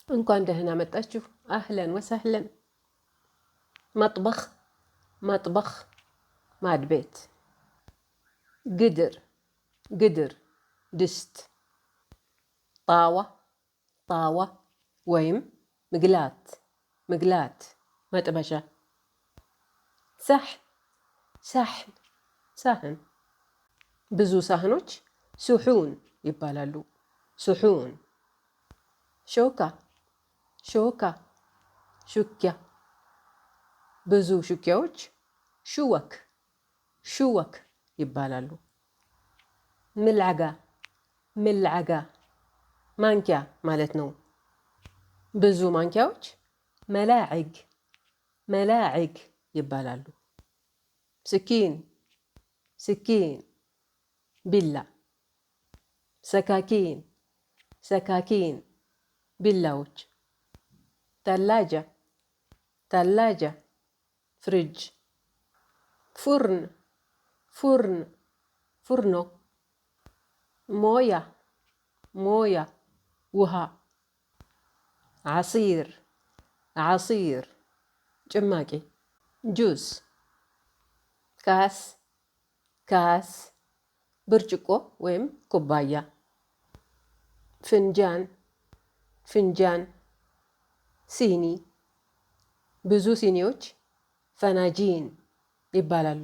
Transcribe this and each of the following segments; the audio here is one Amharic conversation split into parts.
እንኳን ደህና መጣችሁ። አህለን ወሰህለን። መጥበኽ መጥበኽ ማድ ቤት። ግድር ግድር ድስት። ጣዋ ጣዋ ወይም ምግላት ምግላት መጥበሻ። ሳሕን ሳሕን ሳህን። ብዙ ሳህኖች ሱሑን ይባላሉ። ሱሑን። ሾካ ሾካ ሹክያ። ብዙ ሹክያዎች ሹወክ ሹወክ ይባላሉ። ምልዓጋ ምልዓጋ ማንኪያ ማለት ነው። ብዙ ማንኪያዎች መላዕግ መላዕግ ይባላሉ። ስኪን ስኪን ቢላ። ሰካኪን ሰካኪን ቢላዎች። ተላጃ ተላጃ ፍሪጅ። ፉርን ፉርን ፉርኖ። ሞያ ሞያ ውሃ። ዓሲር ዓሲር ጭማቂ። ጁስ። ካስ ካስ ብርጭቆ ወይም ኩባያ። ፍንጃን ፍንጃን ሲኒ። ብዙ ሲኒዎች ፈናጂን ይባላሉ።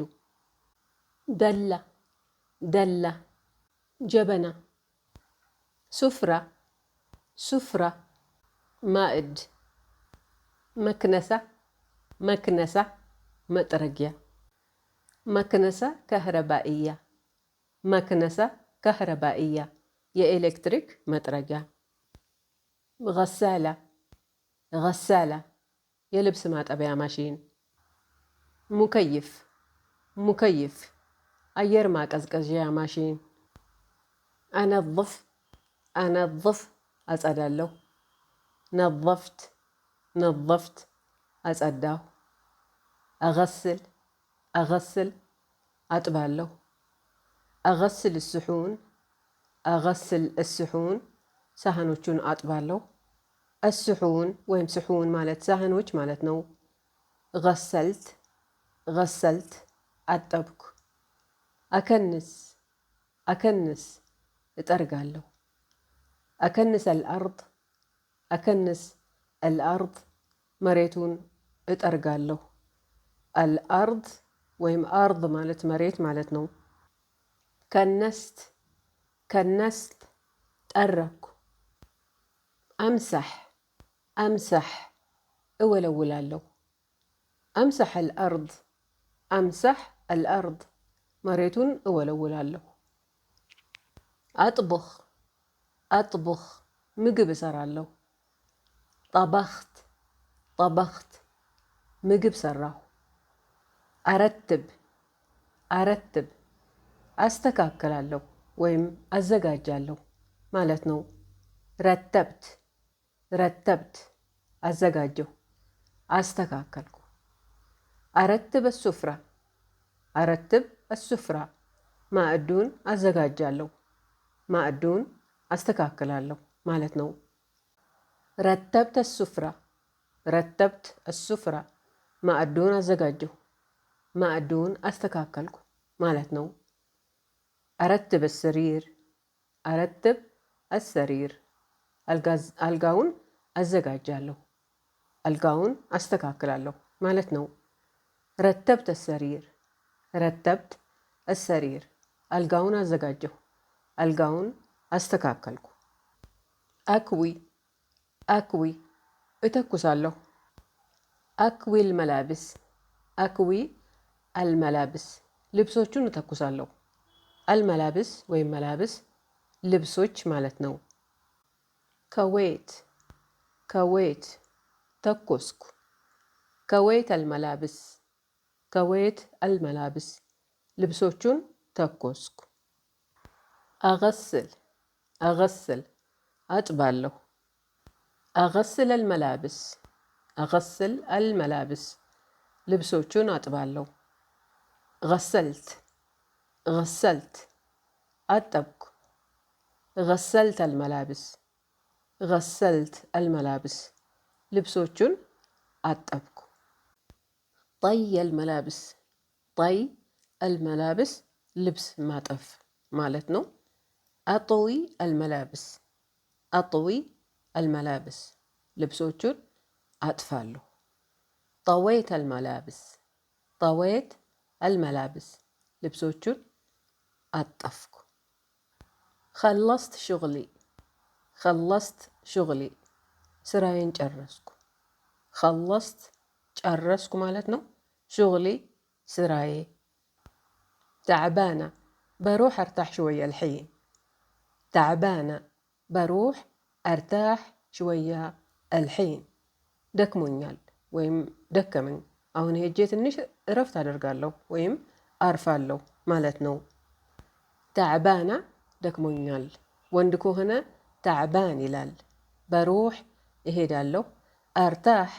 ደላ ደላ ጀበና። ሱፍራ ሱፍራ ማዕድ። መክነሳ መክነሳ መጥረጊያ። መክነሳ ከህረባእያ መክነሳ ከህረባእያ የኤሌክትሪክ መጥረጊያ። ገሳላ ገሳላ የልብስ ማጠቢያ ማሽን። ሙከይፍ ሙከይፍ አየር ማቀዝቀዣ ማሽን። አነظፍ አነظፍ አጸዳለሁ። ነظፍት ነظፍት አጸዳሁ። አገስል አገስል አጥባለሁ። አገስል እስሑን አገስል እስሑን ሳህኖቹን አጥባለሁ። እስሑን ወይም ስሑን ማለት ሳህኖች ማለት ነው። ገሰልት ገሰልት አጠብኩ። አከንስ አከንስ እጠርጋለሁ። አከንስ አልአርድ አከንስ አልአርድ መሬቱን እጠርጋለሁ። አልአርድ ወይም አርድ ማለት መሬት ማለት ነው። ከነስት ከነስት ጠረኩ። አምሳሕ አምሳሕ እወለውላለሁ። አምሳሕ አልአርድ አምሳሕ አልአርድ መሬቱን እወለውላለሁ። አጥቡኽ አጥቡኽ ምግብ እሰራለሁ። ጠበኽት ጠበኽት ምግብ ሰራሁ። አረትብ አረትብ አስተካክላለሁ ወይም አዘጋጃለሁ ማለት ነው። ረተብት ረተብት አዘጋጀሁ አስተካከልኩ። አረትብ አሱፍራ አረትብ አሱፍራ ማዕዱን አዘጋጃለሁ ማዕዱን አስተካክላለሁ ማለት ነው። ረተብት አሱፍራ ረተብት አሱፍራ ማዕዱን አዘጋጀሁ ማዕዱን አስተካከልኩ ማለት ነው። አረትብ አሰሪር አረትብ አሰሪር አልጋውን አዘጋጃለሁ አልጋውን አስተካክላለሁ ማለት ነው። ረተብት አሰሪር ረተብት አሰሪር አልጋውን አዘጋጀሁ አልጋውን አስተካከልኩ። አክዊ አክዊ እተኩሳለሁ። አክዊ አልመላብስ አክዊ አልመላብስ ልብሶቹን እተኩሳለሁ። አልመላብስ ወይም መላብስ ልብሶች ማለት ነው። ከዌት ከዌት ተኮስኩ። ከዌት አልመላብስ ከዌት አልመላብስ ልብሶቹን ተኮስኩ። አገስል አገስል አጥባለሁ። አገስል አልመላብስ አገስል አልመላብስ ልብሶቹን አጥባለሁ። ገሰልት ገሰልት አጠብኩ። ገሰልት አልመላብስ غسلت الملابس ልብሶቹን አጠብኩ طي الملابس طي الملابس ልብስ ማጠፍ ማለት ነው أطوي الملابس أطوي الملابس ልብሶቹን አጥፋለሁ طويت الملابس طويت الملابس ልብሶቹን አጠፍኩ خلصت شغلي خلصت شغلي ስራዬን ጨረስኩ خلصت ጨረስኩ ማለት ነው شغلي ስራዬ تعبانة بروح أرتاح شوية الحين تعبانة بروح أرتاح شوية الحين ደክሞኛል ወይም ደከመኝ አሁን ሄጄ ትንሽ እረፍት አደርጋለሁ ወይም አርፋለሁ ማለት ነው تعبانة ደክሞኛል ወንድ ከሆነ تعبان ይላል በሩህ እሄዳለሁ أرتاح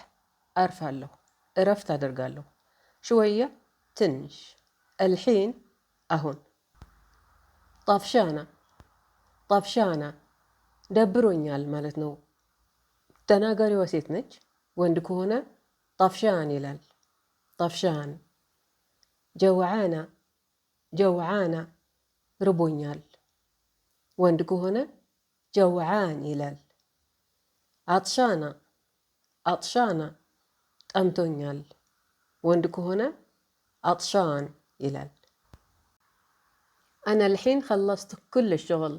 አርፋለሁ እረፍት አደርጋለሁ شوية ትንሽ الحين አሁን طفشانة طفشانة ደብሮኛል ማለት ነው ተናጋሪዋ ሴት ነች ወንድ ከሆነ طفشان ይላል طفشان جوعانة جوعانة ርቦኛል ወንድ ከሆነ جوعان ይላል عطشانة عطشانة ጠምቶኛል ወንድ ከሆነ عطشان ይላል أنا الحين خلصت كل الشغل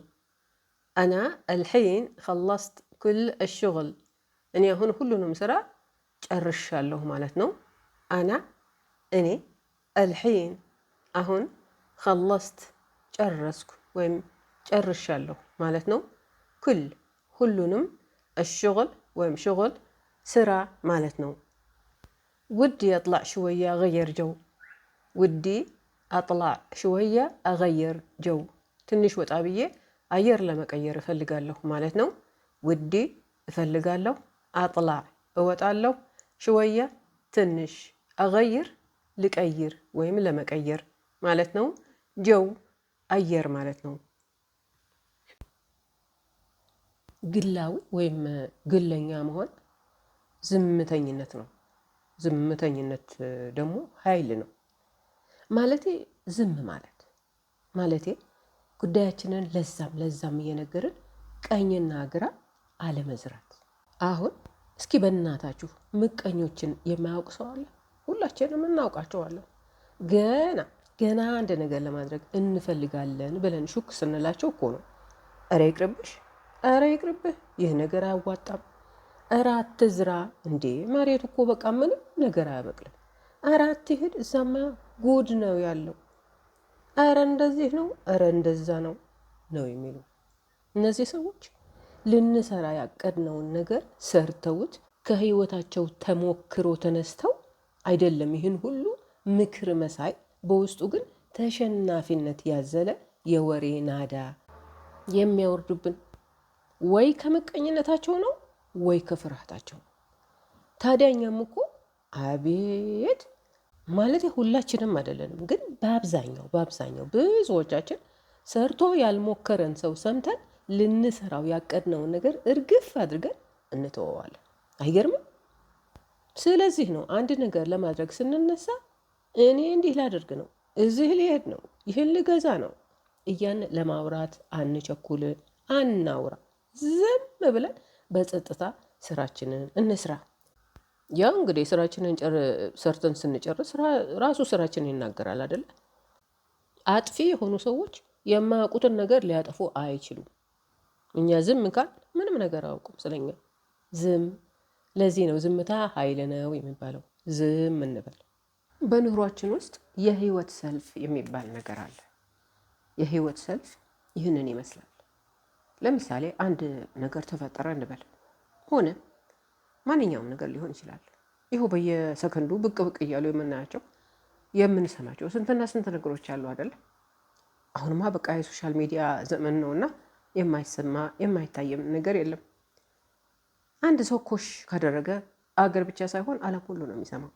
أنا الحين خلصت كل الشغل እኔ አሁን ሁሉንም ስራ ጨርሻለሁ ማለት ነው أنا እኔ الحين አሁን خلصت ጨረስኩ ወይም ጨርሻለሁ ማለት ነው كل ሁሉንም الشغل ወይም شغل ስራ ማለት ነው ودي أطلع شوية أغير جو ودي أطلع شوية أغير جو ትንሽ ወጣ ብዬ አየር ለመቀየር እፈልጋለሁ ማለት ነው ودي እፈልጋለሁ أطلع እወጣለሁ شوية ትንሽ أغير ልቀይር ወይም ለመቀየር ማለት ነው ጀው አየር ማለት ነው ግላዊ ወይም ግለኛ መሆን ዝምተኝነት ነው ዝምተኝነት ደግሞ ኃይል ነው ማለቴ ዝም ማለቴ ጉዳያችንን ለዛም እየነገርን ቀኝና ግራ አለመዝራት አሁን እስኪ በእናታችሁ ምቀኞችን የማያውቅ ሰው አለ ሁላችንም እናውቃቸዋለን ገና አንድ ነገር ለማድረግ እንፈልጋለን ብለን ሹክ ስንላቸው እኮ ነው ኧረ ይቅርብሽ ኧረ ይቅርብህ ይህ ነገር አያዋጣም ኧረ አትዝራ እንዴ መሬቱ እኮ በቃ ምንም ነገር አያበቅልም ኧረ አትሂድ እዛማ ጉድ ነው ያለው ኧረ እንደዚህ ነው ኧረ እንደዛ ነው የሚሉ እነዚህ ሰዎች ልንሰራ ያቀድነውን ነገር ሰርተውት ከህይወታቸው ተሞክሮ ተነስተው አይደለም ይህን ሁሉ ምክር መሳይ በውስጡ ግን ተሸናፊነት ያዘለ የወሬ ናዳ የሚያወርዱብን ወይ ከመቀኝነታቸው ነው ወይ ከፍርሃታቸው ታዲያኛም እኮ አቤት ማለት ሁላችንም አይደለንም ግን በአብዛኛው ብዙዎቻችን ሰርቶ ያልሞከረን ሰው ሰምተን ልንሰራው ያቀድነውን ነገር እርግፍ አድርገን እንተወዋለን አይገርምም ስለዚህ ነው አንድ ነገር ለማድረግ ስንነሳ እኔ እንዲህ ላደርግ ነው እዚህ ልሄድ ነው ይህን ልገዛ ነው እያን ለማውራት አንቸኩል አናውራ ዝም ብለን በጸጥታ ስራችንን እንስራ ያው እንግዲህ ስራችንን ሰርተን ስንጨርስ ራሱ ስራችንን ይናገራል አይደል አጥፊ የሆኑ ሰዎች የማያውቁትን ነገር ሊያጠፉ አይችሉም እኛ ዝም ካል ምንም ነገር አያውቁም ስለኛ ዝም ለዚህ ነው ዝምታ ኃይል ነው የሚባለው ዝም እንበል በኑሯችን ውስጥ የህይወት ሰልፍ የሚባል ነገር አለ የህይወት ሰልፍ ይህንን ይመስላል ለምሳሌ አንድ ነገር ተፈጠረ እንበል ሆነ ማንኛውም ነገር ሊሆን ይችላል ይሄው በየሰከንዱ ብቅ እያሉ የምናያቸው የምንሰማቸው ስንት ነገሮች አሉ አይደል አሁንማ በቃ የሶሻል ሚዲያ ዘመን ነውና የማይሰማ የማይታየም ነገር የለም አንድ ሰው ኮሽ ካደረገ አገር ብቻ ሳይሆን ዓለም ሁሉ ነው የሚሰማው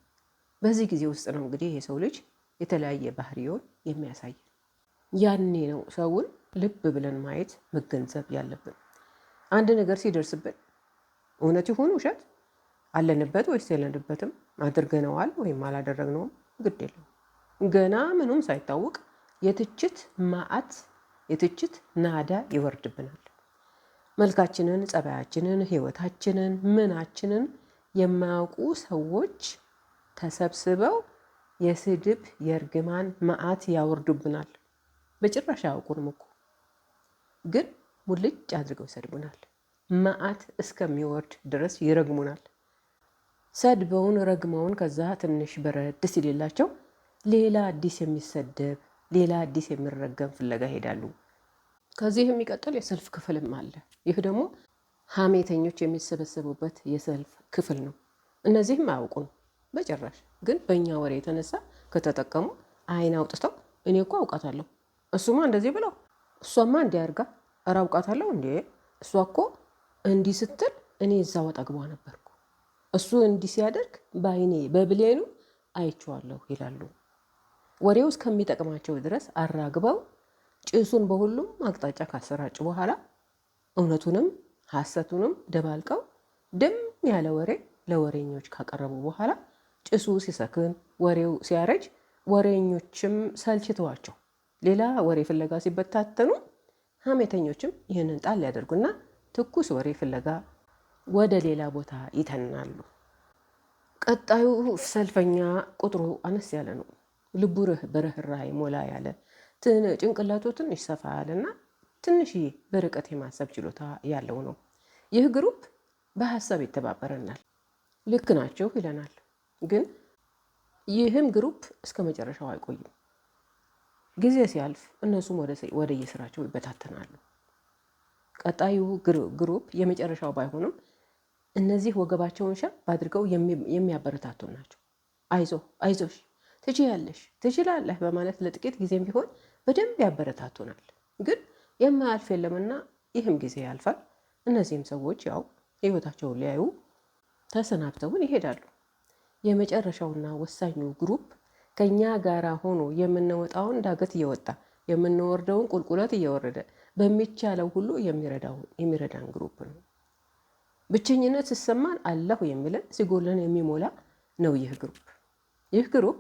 በዚህ ጊዜ ውስጥ ነው እንግዲህ የሰው ልጅ የተለያየ ባህሪውን የሚያሳይ ያኔ ነው ሰውን ልብ ብለን ማየት መገንዘብ ያለብን አንድ ነገር ሲደርስብን እውነት ይሁን ውሸት አለንበት ወይስ የለንበትም አድርገነዋል ወይም አላደረግነውም ግድ የለም። ገና ምኑም ሳይታወቅ የትችት ማዕት የትችት ናዳ ይወርድብናል። መልካችንን፣ ጸባያችንን፣ ህይወታችንን፣ ምናችንን የማያውቁ ሰዎች ተሰብስበው የስድብ የእርግማን መዓት ያወርዱብናል። በጭራሽ አያውቁንም እኮ ግን ሙልጭ አድርገው ይሰድቡናል። መዓት እስከሚወርድ ድረስ ይረግሙናል። ሰድበውን ረግመውን ከዛ ትንሽ በረድ ሲልላቸው ሌላ አዲስ የሚሰደብ ሌላ አዲስ የሚረገም ፍለጋ ይሄዳሉ። ከዚህ የሚቀጥል የሰልፍ ክፍልም አለ። ይህ ደግሞ ሀሜተኞች የሚሰበሰቡበት የሰልፍ ክፍል ነው። እነዚህም አያውቁን በጭራሽ። ግን በእኛ ወሬ የተነሳ ከተጠቀሙ አይን አውጥተው እኔ እኮ አውቃታለሁ፣ እሱማ እንደዚህ ብለው፣ እሷማ እንዲህ አድርጋ፣ ኧረ አውቃታለሁ እንዴ፣ እሷ እኮ እንዲህ ስትል እኔ እዛው አጠገቧ ነበርኩ፣ እሱ እንዲህ ሲያደርግ በአይኔ በብሌኑ አይቼዋለሁ ይላሉ። ወሬው እስከሚጠቅማቸው ድረስ አራግበው ጭሱን በሁሉም አቅጣጫ ካሰራጭ በኋላ እውነቱንም ሐሰቱንም ደባልቀው ደም ያለ ወሬ ለወሬኞች ካቀረቡ በኋላ ጭሱ ሲሰክን ወሬው ሲያረጅ ወሬኞችም ሰልችተዋቸው ሌላ ወሬ ፍለጋ ሲበታተኑ ሀሜተኞችም ይህንን ጣል ያደርጉና ትኩስ ወሬ ፍለጋ ወደ ሌላ ቦታ ይተናሉ። ቀጣዩ ሰልፈኛ ቁጥሩ አነስ ያለ ነው። ልቡ በርህራሄ ሞላ ያለ ጭንቅላቱ ትንሽ ሰፋ ያለና ትንሽዬ በርቀት የማሰብ ችሎታ ያለው ነው። ይህ ግሩፕ በሀሳብ ይተባበረናል፣ ልክ ናቸው ይለናል። ግን ይህም ግሩፕ እስከ መጨረሻው አይቆይም። ጊዜ ሲያልፍ እነሱም ወደ የስራቸው ይበታተናሉ። ቀጣዩ ግሩፕ የመጨረሻው ባይሆንም እነዚህ ወገባቸውን ሸብ አድርገው የሚያበረታቱ ናቸው። አይዞህ፣ አይዞሽ፣ ትችያለሽ፣ ትችላለህ በማለት ለጥቂት ጊዜም ቢሆን በደንብ ያበረታቱናል። ግን የማያልፍ የለምና ይህም ጊዜ ያልፋል። እነዚህም ሰዎች ያው ህይወታቸውን ሊያዩ ተሰናብተውን ይሄዳሉ። የመጨረሻውና ወሳኙ ግሩፕ ከኛ ጋራ ሆኖ የምንወጣውን ዳገት እየወጣ የምንወርደውን ቁልቁለት እየወረደ በሚቻለው ሁሉ የሚረዳን ግሩፕ ነው። ብቸኝነት ሲሰማን አለሁ የሚለን ሲጎለን የሚሞላ ነው ይህ ግሩፕ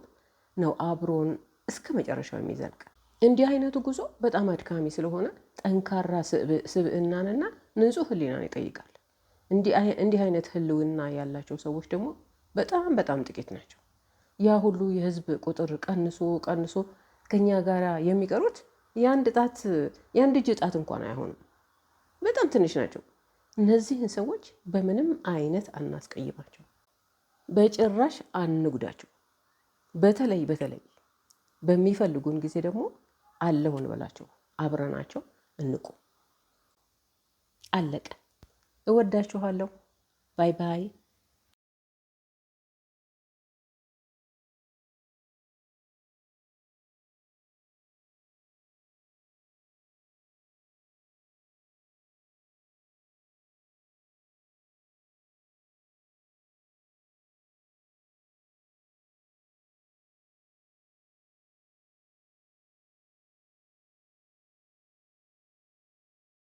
ነው አብሮን እስከ መጨረሻው የሚዘልቅ። እንዲህ አይነቱ ጉዞ በጣም አድካሚ ስለሆነ ጠንካራ ስብዕናንና ንጹህ ህሊናን ይጠይቃል። እንዲህ አይነት ህልውና ያላቸው ሰዎች ደግሞ በጣም በጣም ጥቂት ናቸው። ያ ሁሉ የህዝብ ቁጥር ቀንሶ ከኛ ጋር የሚቀሩት የአንድ እጅ ጣት እንኳን አይሆንም። በጣም ትንሽ ናቸው። እነዚህን ሰዎች በምንም አይነት አናስቀይማቸው፣ በጭራሽ አንጉዳቸው። በተለይ በሚፈልጉን ጊዜ ደግሞ አለሁን በላቸው፣ አብረናቸው እንቁም። አለቀ። እወዳችኋለሁ። ባይ ባይ።